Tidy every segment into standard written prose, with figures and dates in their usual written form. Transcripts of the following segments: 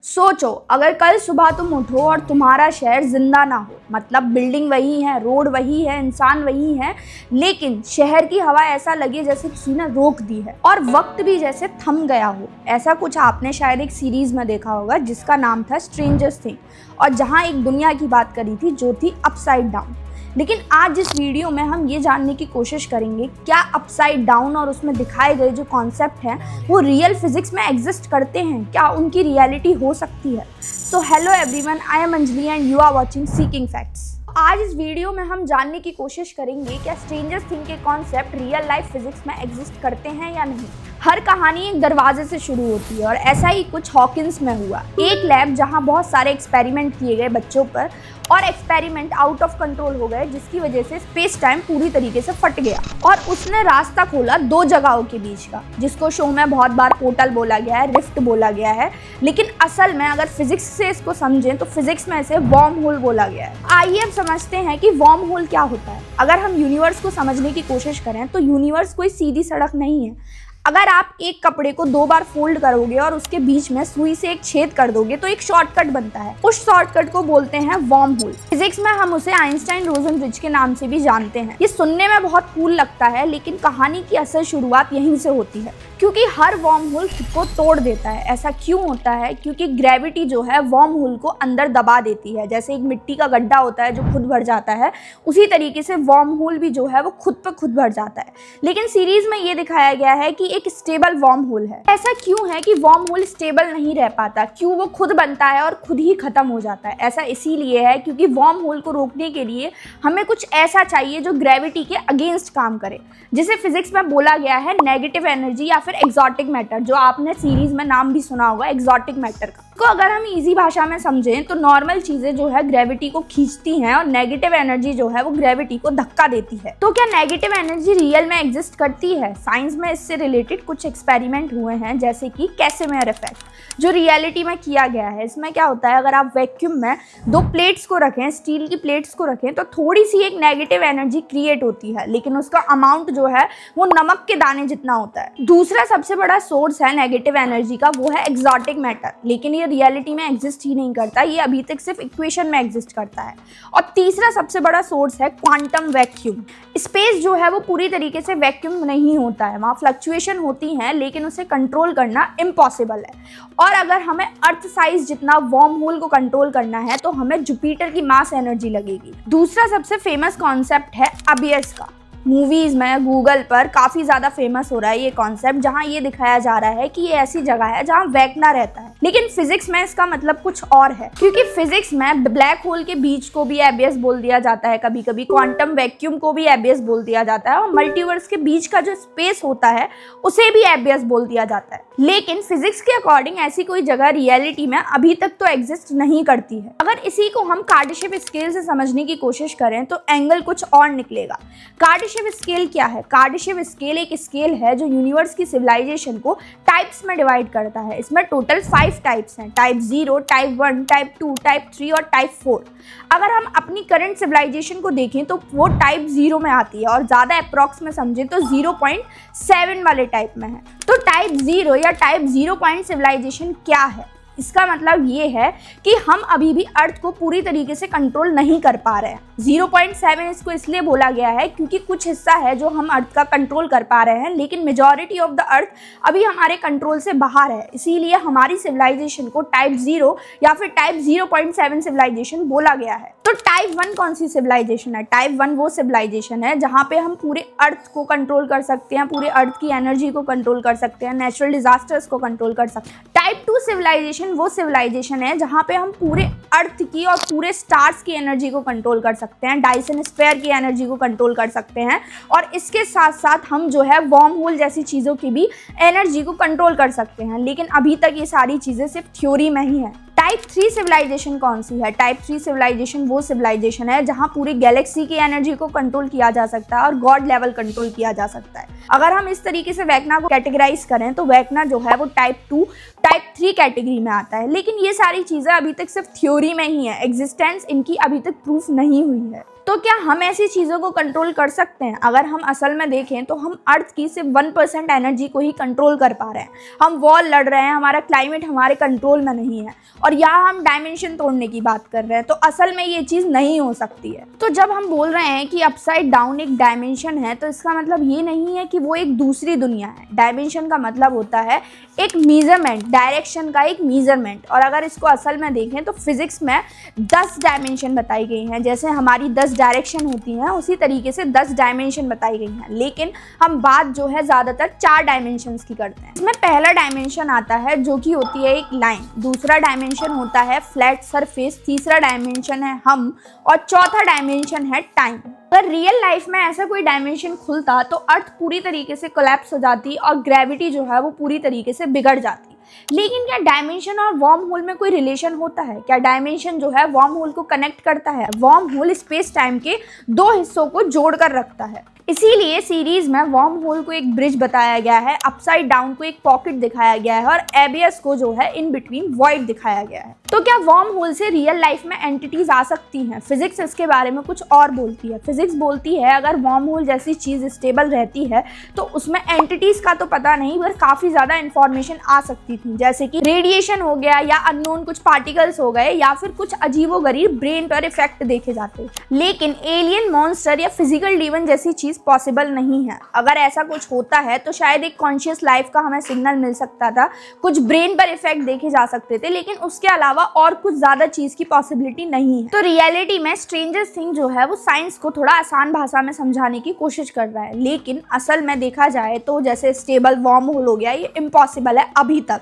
सोचो, अगर कल सुबह तुम उठो और तुम्हारा शहर जिंदा ना हो, मतलब बिल्डिंग वही है, रोड वही है, इंसान वही है, लेकिन शहर की हवा ऐसा लगे जैसे किसी ने रोक दी है और वक्त भी जैसे थम गया हो। ऐसा कुछ आपने शायद एक सीरीज में देखा होगा जिसका नाम था स्ट्रेंजर्स थिंग, और जहां एक दुनिया की बात करी थी जो थी अपसाइड डाउन। लेकिन आज इस वीडियो में हम ये जानने की कोशिश करेंगे क्या अपसाइड डाउन और उसमें दिखाए गए जो कॉन्सेप्ट हैं वो रियल फिजिक्स में एग्जिस्ट करते हैं, क्या उनकी रियलिटी हो सकती है। So hello everyone, I am Anjali and you are watching seeking facts. आज इस वीडियो में हम जानने की कोशिश करेंगे क्या स्ट्रेंजर्स थिंग के कॉन्सेप्ट रियल लाइफ फिजिक्स में एग्जिस्ट करते हैं या नहीं। हर कहानी एक दरवाजे से शुरू होती है और ऐसा ही कुछ हॉकिंस में हुआ। एक लैब जहां बहुत सारे एक्सपेरिमेंट किए गए बच्चों पर और एक्सपेरिमेंट आउट ऑफ कंट्रोल हो गए, जिसकी वजह से स्पेस टाइम पूरी तरीके से फट गया और उसने रास्ता खोला दो जगहों के बीच का, जिसको शो में बहुत बार पोर्टल बोला गया है, रिफ्ट बोला गया है, लेकिन असल में अगर फिजिक्स से इसको समझें तो फिजिक्स में इसे वर्म होल बोला गया है। आइए अब समझते हैं कि वर्म होल क्या होता है। अगर हम यूनिवर्स को समझने की कोशिश करें तो यूनिवर्स कोई सीधी सड़क नहीं है। अगर आप एक कपड़े को दो बार फोल्ड करोगे और उसके बीच में सुई से एक छेद कर दोगे तो एक शॉर्टकट बनता है। उस शॉर्टकट को बोलते हैं वर्म होल। फिजिक्स में हम उसे आइंस्टाइन रोजन ब्रिज के नाम से भी जानते हैं। ये सुनने में बहुत कूल लगता है, लेकिन कहानी की असल शुरुआत यहीं से होती है, क्योंकि हर वर्म होल खुद को तोड़ देता है। ऐसा क्यों होता है? क्योंकि ग्रेविटी जो है वर्म होल को अंदर दबा देती है। जैसे एक मिट्टी का गड्ढा होता है जो खुद भर जाता है, उसी तरीके से वर्म होल भी जो है वो खुद पे खुद भर जाता है। लेकिन सीरीज में ये दिखाया गया है कि एक स्टेबल वर्म होल है। ऐसा क्यों है कि वर्म होल स्टेबल नहीं रह पाता? क्यों वो खुद बनता है और खुद ही खत्म हो जाता है? ऐसा इसीलिए है क्योंकि वर्म होल को रोकने के लिए हमें कुछ ऐसा चाहिए जो ग्रेविटी के अगेंस्ट काम करे, जिसे फिजिक्स में बोला गया है नेगेटिव एनर्जी या फिर एक्सोटिक मैटर, जो आपने सीरीज में नाम भी सुना होगा एक्सोटिक मैटर का। तो अगर हम इजी भाषा में समझें तो नॉर्मल चीजें जो है ग्रेविटी को खींचती हैं और नेगेटिव एनर्जी जो है वो ग्रेविटी को धक्का देती है। तो क्या नेगेटिव एनर्जी रियल में एग्जिस्ट करती है? साइंस में इससे रिलेटेड कुछ एक्सपेरिमेंट हुए हैं, जैसे कि कैसेमेयर इफेक्ट, जो रियलिटी में किया गया है। इसमें क्या होता है, अगर आप वैक्यूम में दो प्लेट्स को रखें, स्टील की प्लेट्स को रखें, तो थोड़ी सी एक नेगेटिव एनर्जी क्रिएट होती है, लेकिन उसका अमाउंट जो है वो नमक के दाने जितना होता है। दूसरा सबसे बड़ा सोर्स है नेगेटिव एनर्जी का, वो है एक्सोटिक मैटर, लेकिन ये रियलिटी में एग्जिस्ट ही नहीं करता, ये अभी तक सिर्फ इक्वेशन में एग्जिस्ट करता है। और तीसरा सबसे बड़ा सोर्स है क्वांटम वैक्यूम। स्पेस जो है वो पूरी तरीके से वैक्यूम नहीं होता है, वहाँ फ्लक्चुएशन होती हैं, लेकिन उसे कंट्रोल करना इम्पॉसिबल है। और अगर हमें अर्थ साइज जितना वर्म होल को कंट्रोल करना है तो हमें जुपिटर की मास एनर्जी लगेगी। दूसरा सबसे फेमस कॉन्सेप्ट है अबियस का। मूवीज में, गूगल पर काफी ज्यादा फेमस हो रहा है ये कॉन्सेप्ट, जहां ये दिखाया जा रहा है कि ये ऐसी जगह है जहां वैक्ना रहता है। लेकिन फिजिक्स में इसका मतलब कुछ और है, क्योंकि फिजिक्स में ब्लैक होल के बीच को भी एबियस बोल दिया जाता है, कभी कभी क्वांटम वैक्यूम को भी एबियस बोल दिया जाता है, और मल्टीवर्स के बीच का जो स्पेस होता है उसे भी एबियस बोल दिया जाता है। लेकिन फिजिक्स के अकॉर्डिंग ऐसी कोई जगह रियलिटी में अभी तक तो एग्जिस्ट नहीं करती है। अगर इसी को हम कार्डाशेव स्केल से समझने की कोशिश करें तो एंगल कुछ और निकलेगा। कार्डाशेव स्केल क्या है? कार्डाशेव स्केल एक स्केल है जो यूनिवर्स की सिविलाइजेशन को टाइप्स में डिवाइड करता है। इसमें टोटल 5 टाइप्स हैं, टाइप 0, टाइप 1, टाइप 2, टाइप 3 और टाइप 4। अगर हम अपनी करंट सिविलाइजेशन को देखें तो वो टाइप 0 में आती है, और ज़्यादा अप्रॉक्स में समझें तो 0.7 वाले टाइप में है। तो टाइप 0 या टाइप 0 पॉइंट सिविलाइजेशन क्या है? इसका मतलब ये है कि हम अभी भी अर्थ को पूरी तरीके से कंट्रोल नहीं कर पा रहे हैं। 0.7 इसको इसलिए बोला गया है क्योंकि कुछ हिस्सा है जो हम अर्थ का कंट्रोल कर पा रहे हैं, लेकिन मेजॉरिटी ऑफ द अर्थ अभी हमारे कंट्रोल से बाहर है। इसीलिए हमारी सिविलाइजेशन को टाइप 0 या फिर टाइप 0.7 सिविलाइजेशन बोला गया है। तो टाइप 1 कौन सी सिविलाइजेशन है? टाइप 1 वो सिविलाइजेशन है जहाँ पे हम पूरे अर्थ को कंट्रोल कर सकते हैं, पूरे अर्थ की एनर्जी को कंट्रोल कर सकते हैं, नेचुरल डिजास्टर्स को कंट्रोल कर सकते हैं। टाइप 2 सिविलाइजेशन वो सिविलाइजेशन है जहाँ पे हम पूरे अर्थ की और पूरे स्टार्स की एनर्जी को कंट्रोल कर सकते हैं, डायसन स्फीयर की एनर्जी को कंट्रोल कर सकते हैं, और इसके साथ साथ हम जो है वर्म होल जैसी चीज़ों की भी एनर्जी को कंट्रोल कर सकते हैं। लेकिन अभी तक ये सारी चीज़ें सिर्फ थ्योरी में ही है। टाइप 3 सिविलाइजेशन कौन सी है? टाइप 3 सिविलाइजेशन वो सिविलाइजेशन है जहां पूरी गैलेक्सी की एनर्जी को कंट्रोल किया जा सकता है और गॉड लेवल कंट्रोल किया जा सकता है। अगर हम इस तरीके से वैक्ना को कैटेगराइज करें तो वैक्ना जो है वो टाइप 2 टाइप 3 कैटेगरी में आता है। लेकिन ये सारी चीज़ें अभी तक सिर्फ थ्योरी में ही है, एग्जिस्टेंस इनकी अभी तक प्रूफ नहीं हुई है। तो क्या हम ऐसी चीज़ों को कंट्रोल कर सकते हैं? अगर हम असल में देखें तो हम अर्थ की सिर्फ 1% एनर्जी को ही कंट्रोल कर पा रहे हैं। हम वॉर लड़ रहे हैं, हमारा क्लाइमेट हमारे कंट्रोल में नहीं है, और यहाँ हम डायमेंशन तोड़ने की बात कर रहे हैं। तो असल में ये चीज़ नहीं हो सकती है। तो जब हम बोल रहे हैं कि अपसाइड डाउन एक डायमेंशन है, तो इसका मतलब ये नहीं है कि वो एक दूसरी दुनिया है। डायमेंशन का मतलब होता है एक मीजरमेंट, डायरेक्शन का एक मीजरमेंट। और अगर इसको असल में देखें तो फिजिक्स में 10 डायमेंशन बताई गई हैं। जैसे हमारी 10 डायरेक्शन होती हैं, उसी तरीके से 10 डायमेंशन बताई गई हैं। लेकिन हम बात जो है ज़्यादातर 4 डायमेंशंस की करते हैं। इसमें पहला डायमेंशन आता है जो कि होती है एक लाइन, दूसरा डायमेंशन होता है फ्लैट सरफेस, तीसरा डायमेंशन है हम, और चौथा डायमेंशन है टाइम। अगर रियल लाइफ में ऐसा कोई डायमेंशन खुलता तो अर्थ पूरी तरीके से कोलैप्स हो जाती और ग्रेविटी जो है वो पूरी तरीके से बिगड़ जाती। लेकिन क्या डायमेंशन और वार्म होल में कोई रिलेशन होता है? क्या डायमेंशन जो है वार्म होल को कनेक्ट करता है? वार्म होल स्पेस टाइम के 2 हिस्सों को जोड़कर रखता है। इसीलिए सीरीज में वार्म होल को एक ब्रिज बताया गया है, अपसाइड डाउन को एक पॉकेट दिखाया गया है, और एबियस को जो है इन बिटवीन वॉइड दिखाया गया है। तो क्या वार्म होल से रियल लाइफ में एंटिटीज आ सकती हैं? फिजिक्स इसके बारे में कुछ और बोलती है। फिजिक्स बोलती है अगर वार्म होल जैसी चीज स्टेबल रहती है तो उसमें एंटिटीज का तो पता नहीं, पर काफी ज्यादा इंफॉर्मेशन आ सकती थी, जैसे कि रेडिएशन हो गया, या अननोन कुछ पार्टिकल्स हो गए, या फिर कुछ अजीबोगरीब ब्रेन पर इफेक्ट देखे जाते। लेकिन एलियन, मॉन्स्टर या फिजिकल डीमन जैसी चीज पॉसिबल नहीं है। अगर ऐसा कुछ होता है तो शायद एक कॉन्शियस लाइफ का हमें सिग्नल मिल सकता था, कुछ ब्रेन पर इफेक्ट देखे जा सकते थे, लेकिन उसके अलावा और कुछ ज्यादा चीज की पॉसिबिलिटी नहीं है। तो रियलिटी में स्ट्रेंजर थिंग जो है वो साइंस को थोड़ा आसान भाषा में समझाने की कोशिश कर रहा है, लेकिन असल में देखा जाए तो जैसे स्टेबल वार्म होल हो गया, ये इम्पॉसिबल है अभी तक।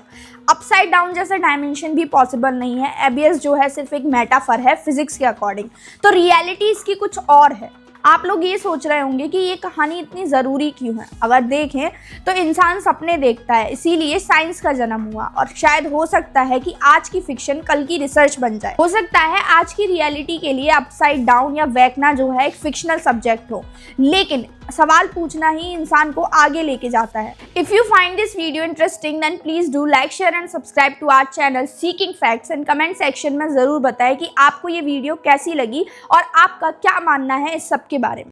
अपसाइड डाउन जैसा डायमेंशन भी पॉसिबल नहीं है। एबियस जो है सिर्फ एक मेटाफर है फिजिक्स के अकॉर्डिंग। तो रियलिटी इसकी कुछ और है। आप लोग ये सोच रहे होंगे कि ये कहानी इतनी ज़रूरी क्यों है। अगर देखें तो इंसान सपने देखता है, इसीलिए साइंस का जन्म हुआ, और शायद हो सकता है कि आज की फिक्शन कल की रिसर्च बन जाए। हो सकता है आज की रियलिटी के लिए अपसाइड डाउन या वैकना जो है एक फिक्शनल सब्जेक्ट हो, लेकिन सवाल पूछना ही इंसान को आगे लेके जाता है। If you find this video interesting then please do like, share and subscribe to our channel seeking facts, and comment section में जरूर बताएं कि आपको ये वीडियो कैसी लगी और आपका क्या मानना है इस सब के बारे में।